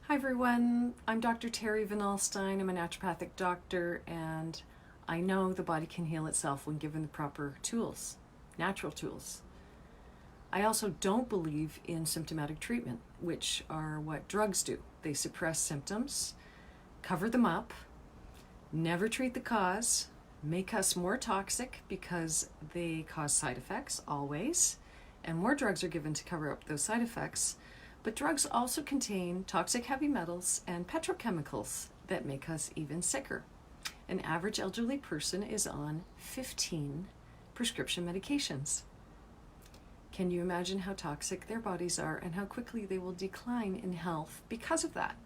Hi everyone, I'm Dr. Terry Van Alstyne. I'm a naturopathic doctor, and I know the body can heal itself when given the proper tools, natural tools. I also don't believe in symptomatic treatment, which are what drugs do. They suppress symptoms, cover them up, never treat the cause, make us more toxic because they cause side effects always, and more drugs are given to cover up those side effects. But drugs also contain toxic heavy metals and petrochemicals that make us even sicker. An average elderly person is on 15 prescription medications. Can you imagine how toxic their bodies are and how quickly they will decline in health because of that?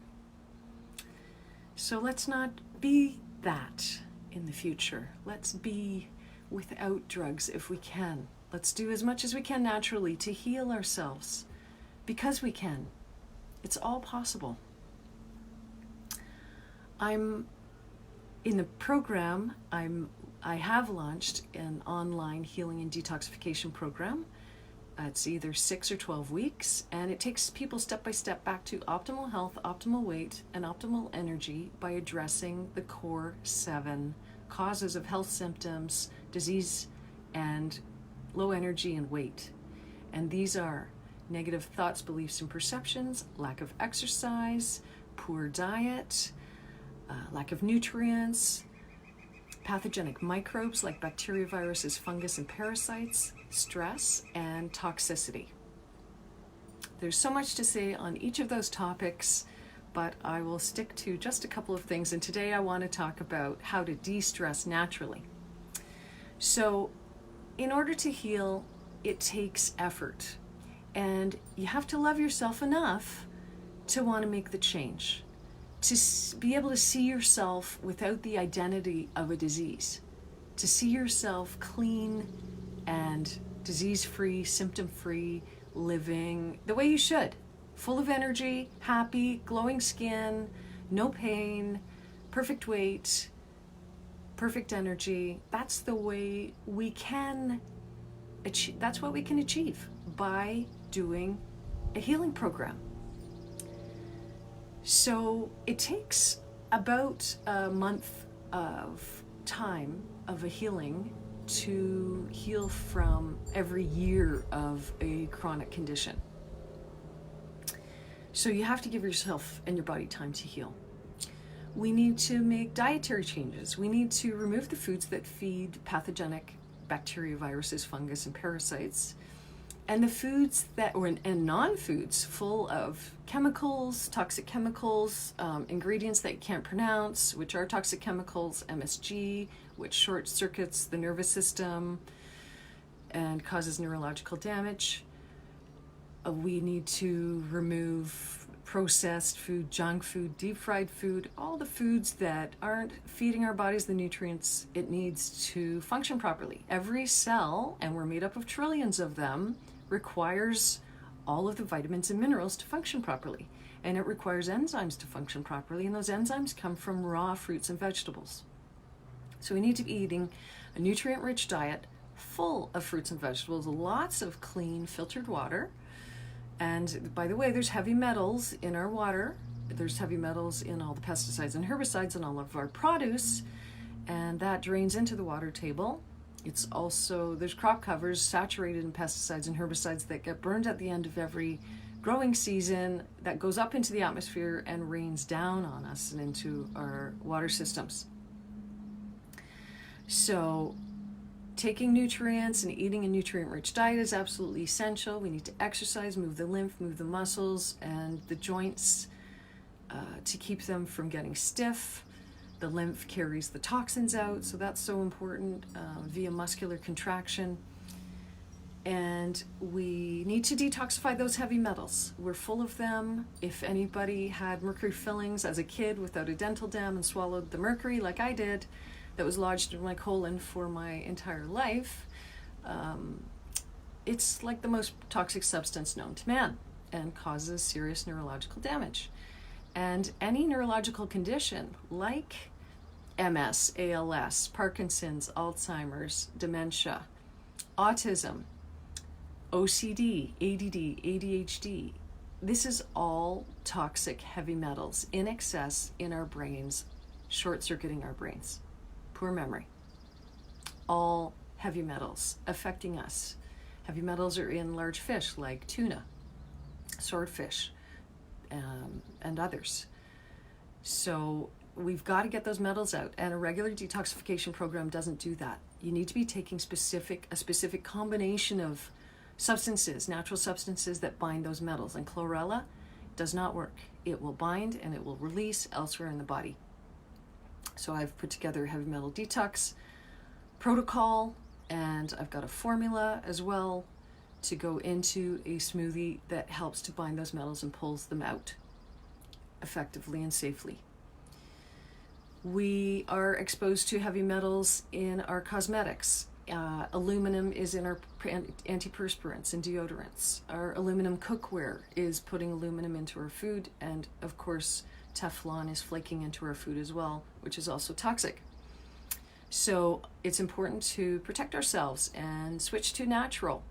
So let's not be that in the future. Let's be without drugs if we can. Let's do as much as we can naturally to heal ourselves. Because we can. It's all possible. I'm in the program, I have launched an online healing and detoxification program. It's either 6 or 12 weeks, and it takes people step by step back to optimal health, optimal weight, and optimal energy by addressing the core 7 causes of health symptoms, disease, and low energy and weight. And these are negative thoughts, beliefs, and perceptions, lack of exercise, poor diet, lack of nutrients, pathogenic microbes like bacteria, viruses, fungus, and parasites, stress, and toxicity. There's so much to say on each of those topics, but I will stick to just a couple of things. And today I want to talk about how to de-stress naturally. So in order to heal, it takes effort. And you have to love yourself enough to want to make the change, to be able to see yourself without the identity of a disease, to see yourself clean and disease-free, symptom-free, living the way you should, full of energy, happy, glowing skin, no pain, perfect weight, perfect energy. That's the way we can achieve, that's what we can achieve by doing a healing program. So it takes about a month of time of a healing to heal from every year of a chronic condition. So you have to give yourself and your body time to heal. We need to make dietary changes. We need to remove the foods that feed pathogenic bacteria, viruses, fungus, and parasites. And the foods that, and non-foods full of chemicals, toxic chemicals, ingredients that you can't pronounce, which are toxic chemicals, MSG, which short circuits the nervous system and causes neurological damage. We need to remove processed food, junk food, deep fried food, all the foods that aren't feeding our bodies the nutrients it needs to function properly. Every cell, and we're made up of trillions of them, requires all of the vitamins and minerals to function properly. And it requires enzymes to function properly, and those enzymes come from raw fruits and vegetables. So we need to be eating a nutrient-rich diet full of fruits and vegetables, lots of clean filtered water. And by the way, there's heavy metals in our water. There's heavy metals in all the pesticides and herbicides in all of our produce, and that drains into the water table. It's also, there's crop covers saturated in pesticides and herbicides that get burned at the end of every growing season, that goes up into the atmosphere and rains down on us and into our water systems. So taking nutrients and eating a nutrient-rich diet is absolutely essential. We need to exercise, move the lymph, move the muscles and the joints to keep them from getting stiff. The lymph carries the toxins out, so that's so important via muscular contraction. And we need to detoxify those heavy metals. We're full of them. If anybody had mercury fillings as a kid without a dental dam and swallowed the mercury like I did, that was lodged in my colon for my entire life, it's like the most toxic substance known to man and causes serious neurological damage. And any neurological condition like MS, ALS, Parkinson's, Alzheimer's, dementia, autism, OCD, ADD, ADHD, this is all toxic heavy metals in excess in our brains, short-circuiting our brains. Poor memory. All heavy metals affecting us. Heavy metals are in large fish like tuna, swordfish, and others. So we've got to get those metals out, and a regular detoxification program doesn't do that. You need to be taking a specific combination of substances, natural substances that bind those metals, and chlorella does not work. It will bind and it will release elsewhere in the body. So I've put together a heavy metal detox protocol, and I've got a formula as well to go into a smoothie that helps to bind those metals and pulls them out effectively and safely. We are exposed to heavy metals in our cosmetics. Aluminum is in our antiperspirants and deodorants. Our aluminum cookware is putting aluminum into our food, and of course Teflon is flaking into our food as well, which is also toxic. So it's important to protect ourselves and switch to natural.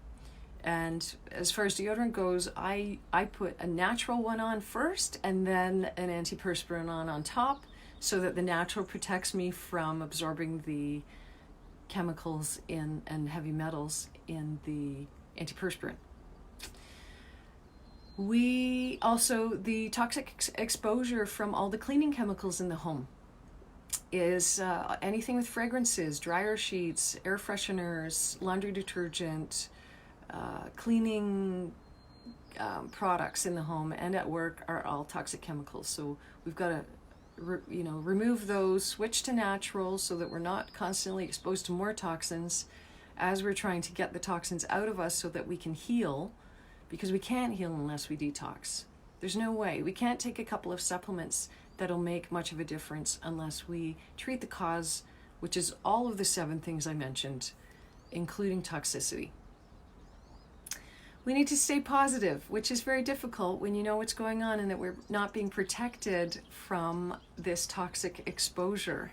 And as far as deodorant goes, I put a natural one on first and then an antiperspirant on top, so that the natural protects me from absorbing the chemicals and heavy metals in the antiperspirant. We also, the toxic exposure from all the cleaning chemicals in the home is anything with fragrances, dryer sheets, air fresheners, laundry detergent, cleaning products in the home and at work are all toxic chemicals. So we've got to remove those, switch to natural so that we're not constantly exposed to more toxins as we're trying to get the toxins out of us so that we can heal, because we can't heal unless we detox. There's no way. We can't take a couple of supplements that'll make much of a difference unless we treat the cause, which is all of the 7 things I mentioned, including toxicity. We need to stay positive, which is very difficult when you know what's going on and that we're not being protected from this toxic exposure.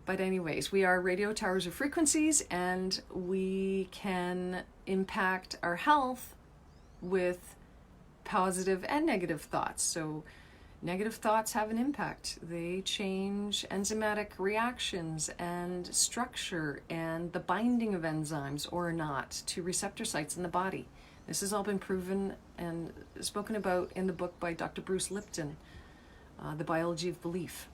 But anyways, we are radio towers of frequencies, and we can impact our health with positive and negative thoughts. So negative thoughts have an impact. They change enzymatic reactions and structure and the binding of enzymes or not to receptor sites in the body. This has all been proven and spoken about in the book by Dr. Bruce Lipton, The Biology of Belief.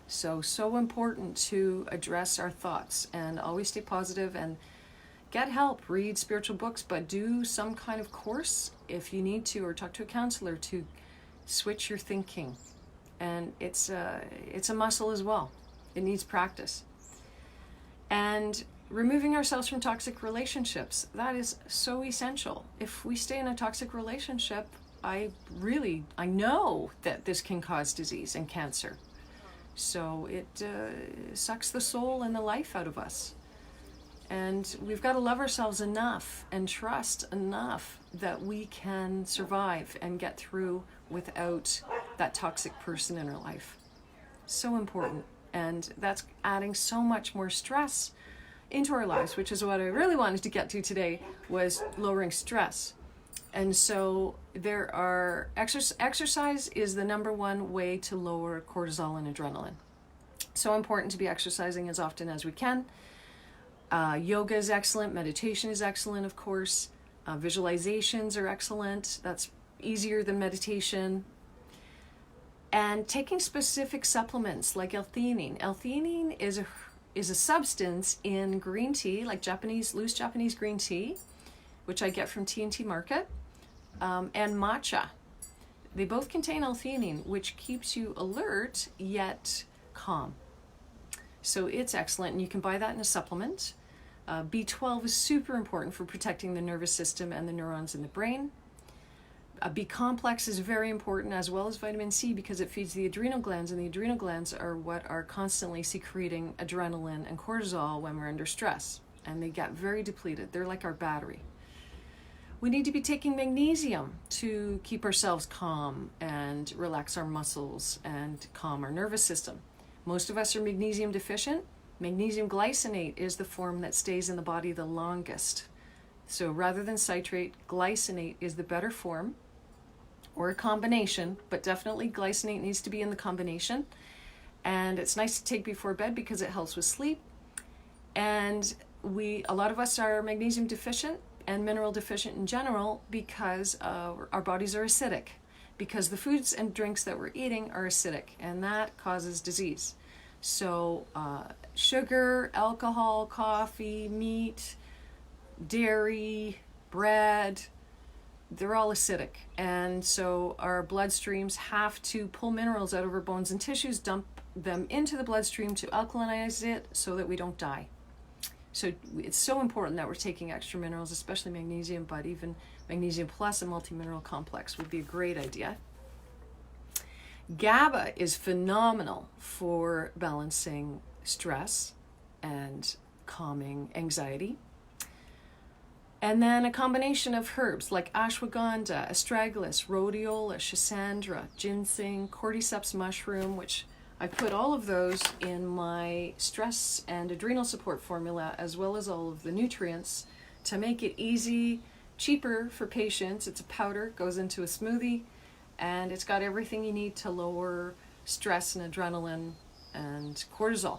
So important to address our thoughts and always stay positive and get help. Read spiritual books, but do some kind of course if you need to, or talk to a counselor to switch your thinking. And it's a muscle as well. It needs practice. And removing ourselves from toxic relationships, that is so essential. If we stay in a toxic relationship, I know that this can cause disease and cancer. So it sucks the soul and the life out of us. And we've got to love ourselves enough and trust enough that we can survive and get through without that toxic person in our life. So important. And that's adding so much more stress into our lives, which is what I really wanted to get to today, was lowering stress. And so there are exercise is the number one way to lower cortisol and adrenaline. So important to be exercising as often as we can. Yoga is excellent. Meditation is excellent, of course. Visualizations are excellent. That's easier than meditation. And taking specific supplements like L-theanine. L-theanine is a substance in green tea, like loose Japanese green tea, which I get from T&T Market, and matcha. They both contain L-theanine, which keeps you alert yet calm. So it's excellent, and you can buy that in a supplement. B12 is super important for protecting the nervous system and the neurons in the brain. B-complex is very important, as well as vitamin C, because it feeds the adrenal glands, and the adrenal glands are what are constantly secreting adrenaline and cortisol when we're under stress, and they get very depleted. They're like our battery. We need to be taking magnesium to keep ourselves calm and relax our muscles and calm our nervous system. Most of us are magnesium deficient. Magnesium glycinate is the form that stays in the body the longest, So rather than citrate, glycinate is the better form, or a combination, but definitely glycinate needs to be in the combination. And it's nice to take before bed because it helps with sleep. And a lot of us are magnesium deficient and mineral deficient in general because our bodies are acidic, because the foods and drinks that we're eating are acidic, and that causes disease. So sugar, alcohol, coffee, meat, dairy, bread, they're all acidic. And so our bloodstreams have to pull minerals out of our bones and tissues, dump them into the bloodstream to alkalinize it so that we don't die. So it's so important that we're taking extra minerals, especially magnesium, but even magnesium plus a multi-mineral complex would be a great idea. GABA is phenomenal for balancing stress and calming anxiety. And then a combination of herbs like ashwagandha, astragalus, rhodiola, schisandra, ginseng, cordyceps mushroom, which I put all of those in my stress and adrenal support formula, as well as all of the nutrients to make it easy, cheaper for patients. It's a powder, goes into a smoothie, and it's got everything you need to lower stress and adrenaline and cortisol.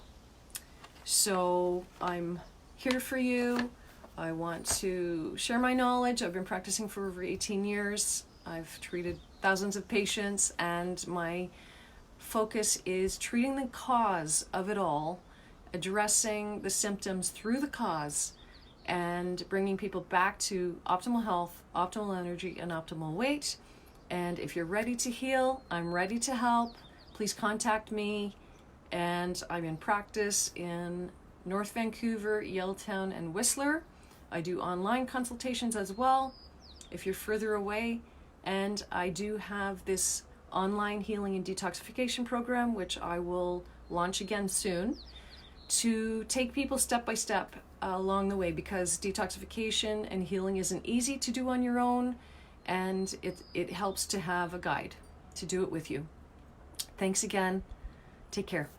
So I'm here for you. I want to share my knowledge. I've been practicing for over 18 years. I've treated thousands of patients, and my focus is treating the cause of it all, addressing the symptoms through the cause, and bringing people back to optimal health, optimal energy, and optimal weight. And if you're ready to heal, I'm ready to help. Please contact me. And I'm in practice in North Vancouver, Yaletown, and Whistler. I do online consultations as well if you're further away. And I do have this online healing and detoxification program, which I will launch again soon, to take people step by step along the way, because detoxification and healing isn't easy to do on your own, and it helps to have a guide to do it with you. Thanks again. Take care.